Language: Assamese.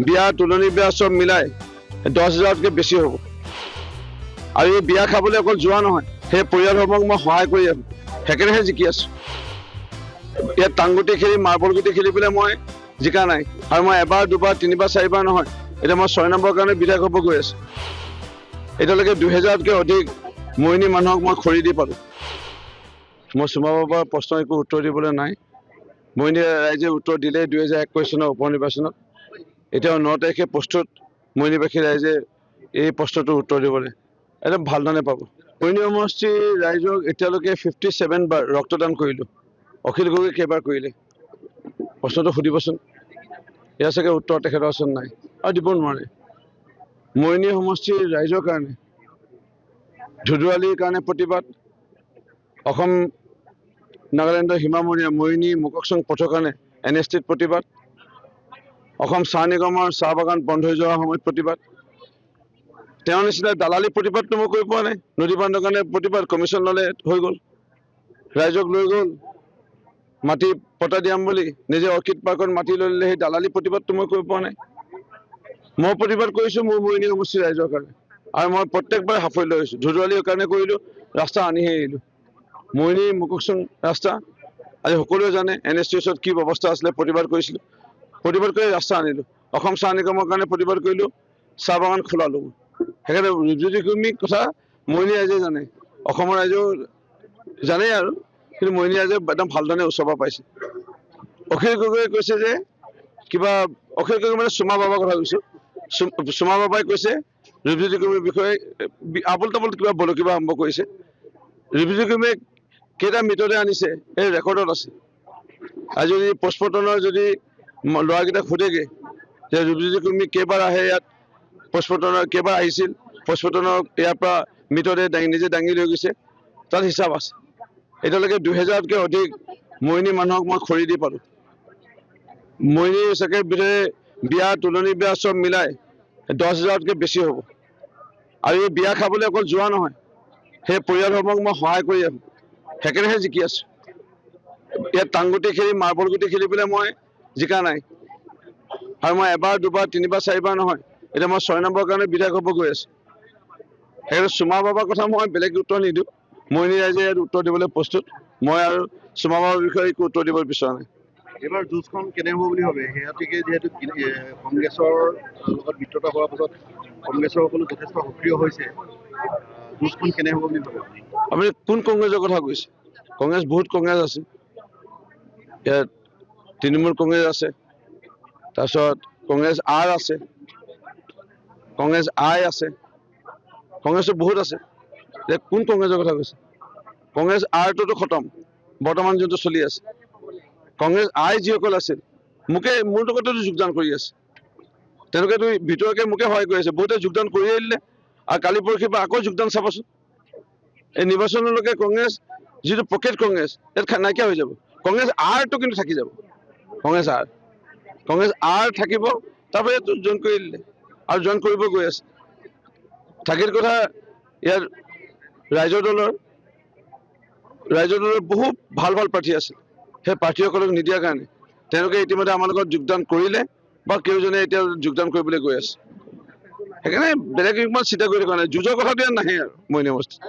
বিয়া তুলনি বিয়া সব মিলাই 10,000তকৈ বেছি হ'ব। আৰু এই বিয়া খাবলৈ অকল যোৱা নহয়, সেই পৰিয়ালসমূহক মই সহায় কৰি আছো, সেইকাৰণেহে জিকি আছো। ইয়াত টাংগুটি খেলি মাৰ্বল গুটি খেলি পেলাই মই জিকা নাই। আৰু মই এবাৰ দুবাৰ তিনিবাৰ চাৰিবাৰ নহয়, এতিয়া মই 6 নম্বৰৰ কাৰণে বিধায়ক হ'ব গৈ আছো। এতিয়ালৈকে 2000তকৈ অধিক মৰিনী মানুহক মই খৰি দি পালোঁ। মই চুমা বাবাৰ প্ৰশ্ন একো উত্তৰ দিবলৈ নাই। মৰিনী ৰাইজে উত্তৰ দিলে 2021 চনৰ উপ নিৰ্বাচনত। এতিয়া 9 তাৰিখে প্ৰস্তুত মৰিনীবাসী ৰাইজে এই প্ৰশ্নটোৰ উত্তৰ দিবলৈ একদম ভালধৰণে পাব। মৰিনী সমষ্টিৰ ৰাইজক এতিয়ালৈকে 57 বাৰ ৰক্তদান কৰিলোঁ। অখিল গগৈ কেইবাৰ কৰিলে প্ৰশ্নটো সুধিবচোন, ইয়াৰ চাগে উত্তৰ তেখেতৰ ওচৰত নাই আৰু দিব নোৱাৰে। মৰিনী সমষ্টিৰ ৰাইজৰ কাৰণে ধুধুৱালিৰ কাৰণে প্ৰতিবাদ, অসম নাগালেণ্ডৰ সীমামূৰীয়া মৰিনী মোককচং পথৰ কাৰণে NSTত প্ৰতিবাদ, অসম চাহ নিগমৰ চাহ বাগান বন্ধ হৈ যোৱাৰ সময়ত প্ৰতিবাদ। তেওঁৰ নিচিনা দালালি প্ৰতিবাদটো মই কৰি পোৱা নাই। নদী বান্ধৰ কাৰণে প্ৰতিবাদ, কমিশ্যন ল'লে হৈ গ'ল, ৰাইজক লৈ গ'ল মাটি পটা দিয়াম বুলি, নিজে অৰ্কিড পাৰ্কত মাটি লৈ ল'লে। সেই দালালি প্ৰতিবাদটো মই কৰি পোৱা নাই। মই প্ৰতিবাদ কৰিছোঁ মোৰ মৰিনী সমষ্টিৰ ৰাইজৰ কাৰণে, আৰু মই প্ৰত্যেকবাৰ সাফল্য হৈছোঁ। ধুধুৱালিৰ কাৰণে কৰিলোঁ, ৰাস্তা আনিহে এৰিলোঁ। মৰিনী মোককচং ৰাস্তা আজি সকলোৱে জানে, NSTৰ ওচৰত কি ব্যৱস্থা আছিলে, প্ৰতিবাদ কৰিছিলোঁ, প্ৰতিবাদ কৰি ৰাস্তা আনিলোঁ। অসম চাহ নিগমৰ কাৰণে প্ৰতিবাদ কৰিলোঁ, চাহ বাগান খোলালোঁ। সেইকাৰণে ৰুদ্ৰজ্যোতিকুৰ্মীৰ কথা মৰিনী ৰাইজে জানে, অসমৰ ৰাইজেও জানেই আৰু, কিন্তু মৰিনী ৰাইজে একদম ভালধৰণে ওচৰৰ পৰা পাইছে। অখিল গগৈয়ে কৈছে যে কিবা, অখিল গগৈ মানে চুমা বাবাৰ কথা কৈছোঁ, চুমা বাবাই কৈছে ৰুদ্ৰজ্যোতিকুৰ্মীৰ বিষয়ে আবোল তাবোল কিবা বলকিবা আৰম্ভ কৰিছে। ৰুদ্ৰজ্যোতিকুৰ্মীয়ে কেইটা মৃতদেহ আনিছে এই ৰেকৰ্ডত আছে। আজি যদি পষ্টমৰ্টমৰ যদি ল'ৰাকেইটাক সোধেগৈ যে ৰুদ্ৰজ্যোতিকুৰ্মী কেইবাৰ আহে ইয়াত, পষ্টমৰ্টমৰ কেইবাৰ আহিছিল, পষ্টমৰ্টমৰ ইয়াৰ পৰা মৃতদেহ নিজে দাঙি লৈ গৈছে, তাত হিচাপ আছে। এতিয়ালৈকে 2000তকৈ অধিক মৰিনী মানুহক মই খৰি দি পালোঁ। মৰিনী চাগে বিয়া তুলনি বিয়া সব মিলাই 10,000তকৈ বেছি হ'ব। আৰু এই বিয়া খাবলৈ অকল যোৱা নহয়, সেই পৰিয়ালসমূহক মই সহায় কৰি আছো, সেইকাৰণেহে জিকি আছো। ইয়াত টাংগুটি খেলি মাৰ্বল গুটি খেলি পেলাই মই জিকা নাই। আৰু মই এবাৰ দুবাৰ তিনিবাৰ চাৰিবাৰ নহয়, এতিয়া মই 6 নম্বৰৰ কাৰণে বিধায়ক হ'ব গৈ আছো। সেইকাৰণে চুমা বাবাৰ কথা মই বেলেগ উত্তৰ নিদিওঁ। মৰিনী ৰাইজে ইয়াত উত্তৰ দিবলৈ প্ৰস্তুত। মই আৰু চুমা বাবাৰ বিষয়ে একো উত্তৰ দিব বিচৰা নাই। এইবাৰ যুঁজখন কেনে হ'ব বুলি ভাবে? সেয়াটিকে যিহেতু কংগ্ৰেছৰ লগত মিত্ৰতা হোৱাৰ পাছত কংগ্ৰেছৰ সকলো যথেষ্ট সক্ৰিয় হৈছে, যুঁজখন কেনে হ'ব বুলি ভাবে? আপুনি কোন কংগ্ৰেছৰ কথা কৈছে? কংগ্ৰেছ বহুত কংগ্ৰেছ আছে। ইয়াত তৃণমূল কংগ্ৰেছ আছে, তাৰপিছত কংগ্ৰেছ আৰ আছে, কংগ্ৰেছ আই আছে, কংগ্ৰেছটো বহুত আছে। এতিয়া কোন কংগ্ৰেছৰ কথা কৈছে? কংগ্ৰেছ আৰটোতো খতম, বৰ্তমান যোনটো চলি আছে। কংগ্ৰেছ আই যিসকল আছিল মোৰ লগতো যোগদান কৰি আছে, তেওঁলোকেতো ভিতৰকে মোকে সহায় কৰি আছে। বহুতে যোগদান কৰিয়ে দিলে, আৰু কালি পৰহিৰ পৰা আকৌ যোগদান চাবচোন। এই নিৰ্বাচনলৈকে কংগ্ৰেছ যিটো পকেট কংগ্ৰেছ ইয়াত নাইকিয়া হৈ যাব। কংগ্ৰেছ আৰটো কিন্তু থাকি যাব। কংগ্ৰেছ আৰ থাকিব, তাৰপৰা ইয়াত জইন কৰি দিলে আৰু জইন কৰিব গৈ আছে। থাকিল কথা ইয়াৰ ৰাইজৰ দলৰ বহুত ভাল ভাল প্ৰাৰ্থী আছে, সেই প্ৰাৰ্থীসকলক নিদিয়াৰ কাৰণে তেওঁলোকে ইতিমধ্যে আমাৰ লগত যোগদান কৰিলে, বা কেইজনে এতিয়া যোগদান কৰিবলৈ গৈ আছে। সেইকাৰণে বেলেগ ইমান চিন্তা কৰি থকা নাই, যুঁজৰ কথাটো ইয়াত নাহে আৰু মৰিনী সমষ্টিত।